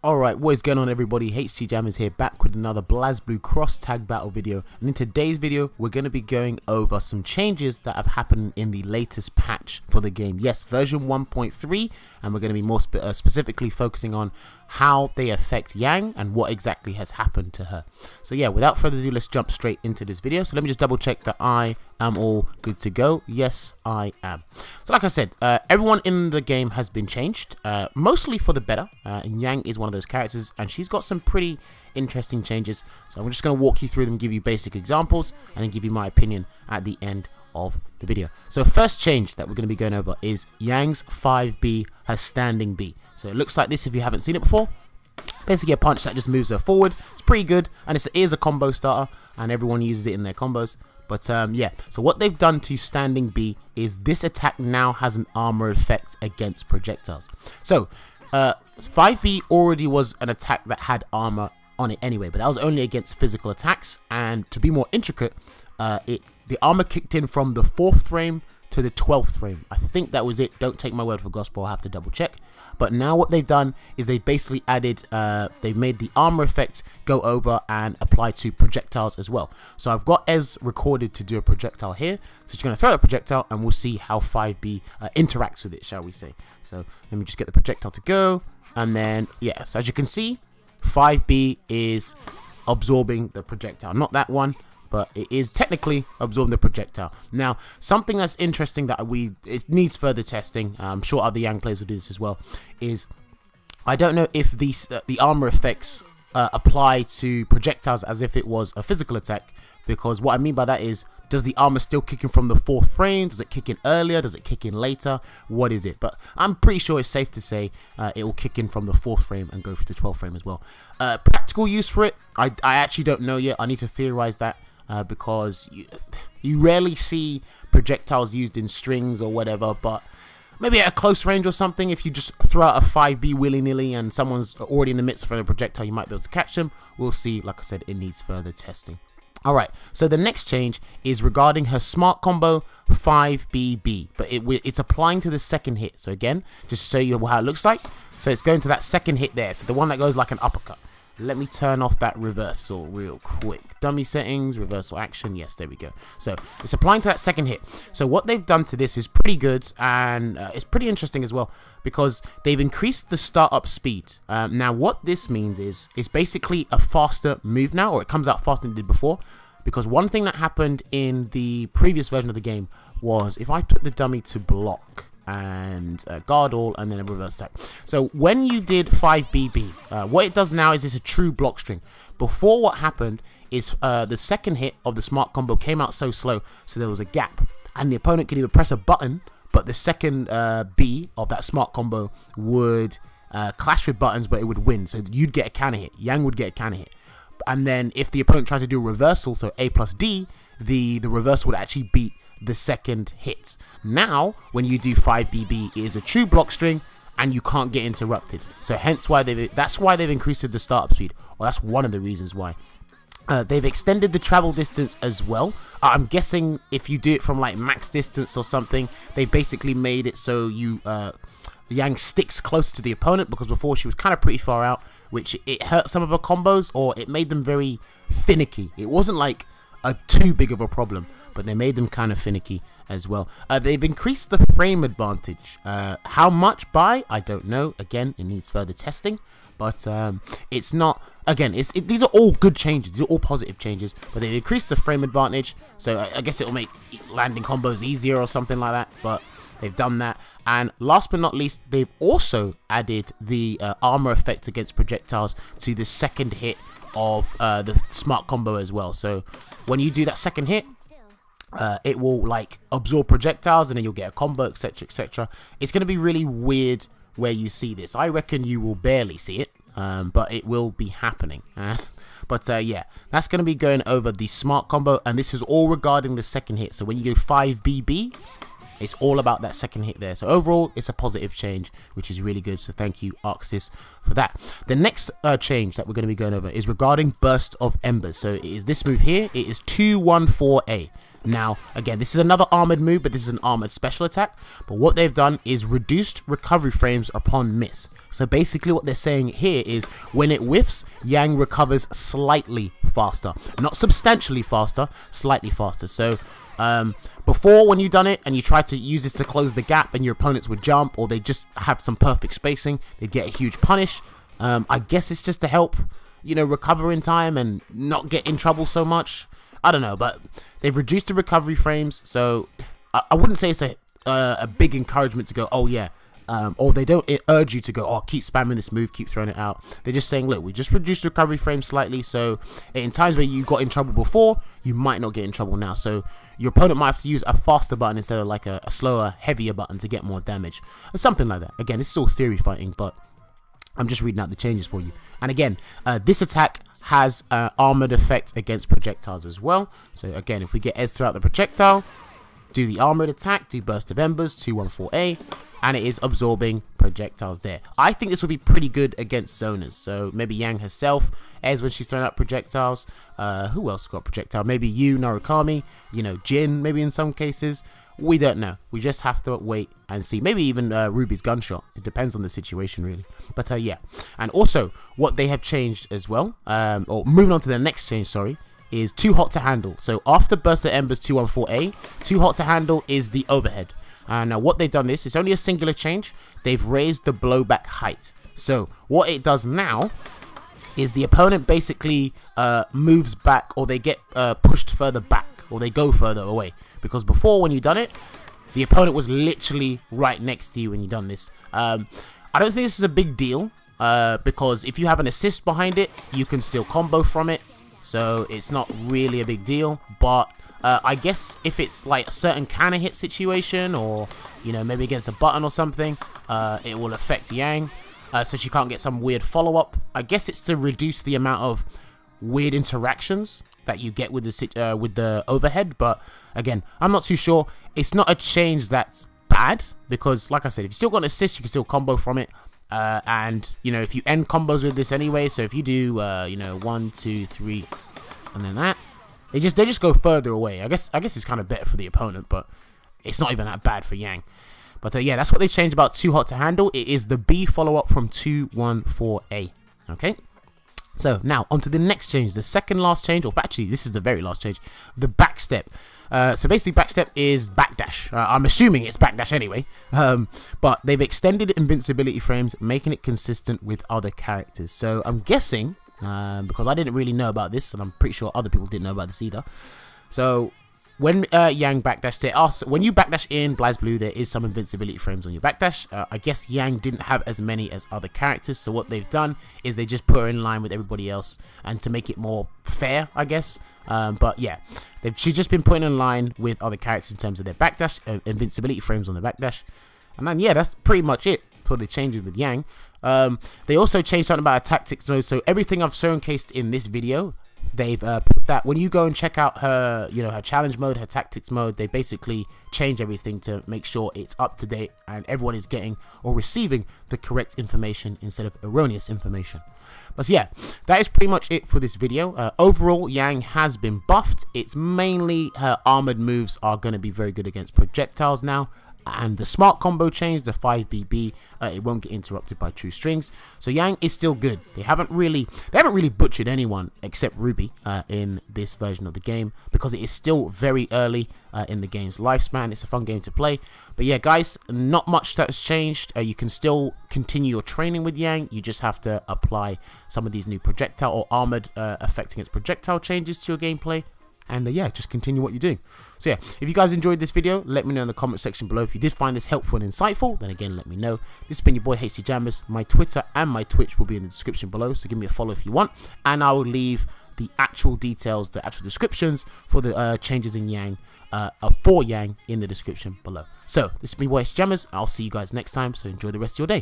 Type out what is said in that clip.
Alright, what is going on everybody? HG Jammers here, back with another BlazBlue cross tag battle video, and in today's video we're going to be going over some changes that have happened in the latest patch for the game. Yes, version 1.3, and we're going to be more specifically focusing on how they affect Yang and what exactly has happened to her. So yeah, without further ado, let's jump straight into this video. So let me just double check that I am all good to go. Yes, I am. So like I said, everyone in the game has been changed, mostly for the better, and Yang is one of those characters, and she's got some pretty interesting changes. So I'm just going to walk you through them, give you basic examples, and then give you my opinion at the end of the video. So first change that we're going to be going over is Yang's 5B, her standing B. So it looks like this if you haven't seen it before. Basically a punch that just moves her forward. It's pretty good, and it is a combo starter, and everyone uses it in their combos. But yeah, so what they've done to standing B is this attack now has an armor effect against projectiles. So 5B already was an attack that had armor on it anyway, but that was only against physical attacks. And to be more intricate, the armor kicked in from the 4th frame to the 12th frame. I think that was it. Don't take my word for gospel, I'll have to double check. But now what they've done is they basically added, they've made the armor effect go over and apply to projectiles as well. So I've got Ez recorded to do a projectile here. So she's going to throw that projectile and we'll see how 5B interacts with it, shall we say. So let me just get the projectile to go. And then, yeah, so as you can see, 5B is absorbing the projectile. Not that one, but it is technically absorbing the projectile. Now, something that's interesting that it needs further testing, I'm sure other Yang players will do this as well, is I don't know if these the armor effects apply to projectiles as if it was a physical attack, because what I mean by that is, does the armor still kick in from the 4th frame? Does it kick in earlier? Does it kick in later? What is it? But I'm pretty sure it's safe to say it will kick in from the 4th frame and go through the 12th frame as well. Practical use for it, I actually don't know yet. I need to theorize that. Because you rarely see projectiles used in strings or whatever, but maybe at a close range or something, if you just throw out a 5B willy-nilly and someone's already in the midst of a projectile, you might be able to catch them. We'll see. Like I said, it needs further testing. Alright, so the next change is regarding her smart combo 5BB, but it's applying to the second hit. So again, just to show you how it looks like. So it's going to that second hit there, so the one that goes like an uppercut. Let me turn off that reversal real quick. Dummy settings, reversal action. Yes, there we go. So it's applying to that second hit. So what they've done to this is pretty good, and it's pretty interesting as well, because they've increased the startup speed. Now what this means is it's basically a faster move now, or it comes out faster than it did before. Because one thing that happened in the previous version of the game was if I put the dummy to block and guard all and then a reverse attack. So when you did 5BB, what it does now is it's a true block string. Before, what happened is the second hit of the smart combo came out so slow, so there was a gap, and the opponent could either press a button, but the second B of that smart combo would clash with buttons, but it would win. So you'd get a counter hit, Yang would get a counter hit, and then if the opponent tried to do a reversal, so A plus D, the reversal would actually beat the second hit. Now when you do 5BB, it is a true block string and you can't get interrupted. So hence why that's why they've increased the startup speed, or that's one of the reasons why. They've extended the travel distance as well. I'm guessing if you do it from like max distance or something, they basically made it so you Yang sticks close to the opponent, because before she was kind of pretty far out, which it hurt some of her combos, or it made them very finicky. It wasn't like too big of a problem, but they made them kind of finicky as well. They've increased the frame advantage. How much by? I don't know. Again, it needs further testing, but it's not. Again, these are all good changes. These are all positive changes, but they've increased the frame advantage. So I guess it'll make landing combos easier or something like that. But they've done that. And last but not least, they've also added the armor effect against projectiles to the second hit of the smart combo as well. So when you do that second hit, it will like absorb projectiles and then you'll get a combo, etc, etc. It's going to be really weird where you see this. I reckon you will barely see it, but it will be happening. But yeah, that's going to be going over the smart combo, and this is all regarding the second hit. So when you go 5BB, It's all about that second hit there. So overall, it's a positive change, which is really good. So thank you, Arxis, for that. The next change that we're going to be going over is regarding Burst of Embers. So it is this move here. It is 214A. Now, again, this is another armored move, but this is an armored special attack. But what they've done is reduced recovery frames upon miss. So basically what they're saying here is when it whiffs, Yang recovers slightly faster. Not substantially faster, slightly faster. So before, when you done it and you tried to use this to close the gap and your opponents would jump, or they just have some perfect spacing, they'd get a huge punish. I guess it's just to help, you know, recover in time and not get in trouble so much. I don't know, but they've reduced the recovery frames, so I wouldn't say it's a big encouragement to go, oh yeah, or they don't urge you to go, oh, keep spamming this move, keep throwing it out. They're just saying, look, we just reduced the recovery frame slightly, so in times where you got in trouble before, you might not get in trouble now. So your opponent might have to use a faster button instead of like a slower, heavier button to get more damage, or something like that. Again, it's still theory fighting, but I'm just reading out the changes for you. And again, this attack has armored effect against projectiles as well. So again, if we get Ez throughout the projectile, do the armored attack, do Burst of Embers, 214A, and it is absorbing projectiles there. I think this will be pretty good against zoners. So maybe Yang herself, Ez when she's throwing out projectiles. Who else got projectile? Maybe you, Narukami, you know, Jin, maybe in some cases. We don't know. We just have to wait and see. Maybe even Ruby's gunshot. It depends on the situation, really. But yeah. And also, what they have changed as well, or moving on to the next change, sorry, is Too Hot to Handle. So after Burst of Embers 214A, Too Hot to Handle is the overhead. And now what they've done this, it's only a singular change. They've raised the blowback height. So what it does now is the opponent basically moves back, or they get pushed further back, or they go further away. Because before, when you done it, the opponent was literally right next to you when you done this. I don't think this is a big deal, because if you have an assist behind it, you can still combo from it. So it's not really a big deal. But I guess if it's like a certain kind of hit situation, or, you know, maybe against a button or something, it will affect Yang. So she can't get some weird follow-up. I guess it's to reduce the amount of weird interactions that you get with the overhead. But again, I'm not too sure. It's not a change that's bad, because like I said, if you still got an assist, you can still combo from it. And you know, if you end combos with this anyway, so if you do you know, 1 2 3 and then that, they just go further away. I guess it's kind of better for the opponent, but it's not even that bad for Yang. But yeah, that's what they changed about Too Hot to Handle. It is the B follow-up from 214A. Okay. So now onto the next change, the second last change, or actually this is the very last change, the backstep. So basically backstep is backdash. I'm assuming it's backdash anyway, but they've extended invincibility frames, making it consistent with other characters. So I'm guessing, because I didn't really know about this, and I'm pretty sure other people didn't know about this either. So when Yang backdash, when you backdash in BlazBlue, there is some invincibility frames on your backdash. I guess Yang didn't have as many as other characters, so what they've done is they just put her in line with everybody else, and to make it more fair, I guess. But yeah, she's just been put in line with other characters in terms of their backdash, invincibility frames on the backdash. And then yeah, that's pretty much it for the changes with Yang. They also changed something about her tactics mode, so everything I've showcased in this video, they've put that when you go and check out her, you know, her challenge mode, her tactics mode, they basically change everything to make sure it's up to date and everyone is getting or receiving the correct information instead of erroneous information. But yeah, that is pretty much it for this video. Overall, Yang has been buffed. It's mainly her armored moves are going to be very good against projectiles now. And the smart combo change, the 5BB, it won't get interrupted by true strings. So Yang is still good. They haven't really butchered anyone except Ruby in this version of the game, because it is still very early in the game's lifespan. It's a fun game to play. But yeah, guys, not much that has changed. You can still continue your training with Yang. You just have to apply some of these new projectile or armored effect against projectile changes to your gameplay. And yeah, just continue what you're doing. So yeah, if you guys enjoyed this video, let me know in the comment section below. If you did find this helpful and insightful, then again, let me know. This has been your boy HC Jammers. My Twitter and my Twitch will be in the description below, so give me a follow if you want. And I will leave the actual details, the actual descriptions for the changes in Yang, for Yang in the description below. So this has been your boy HC Jammers. I'll see you guys next time, so enjoy the rest of your day.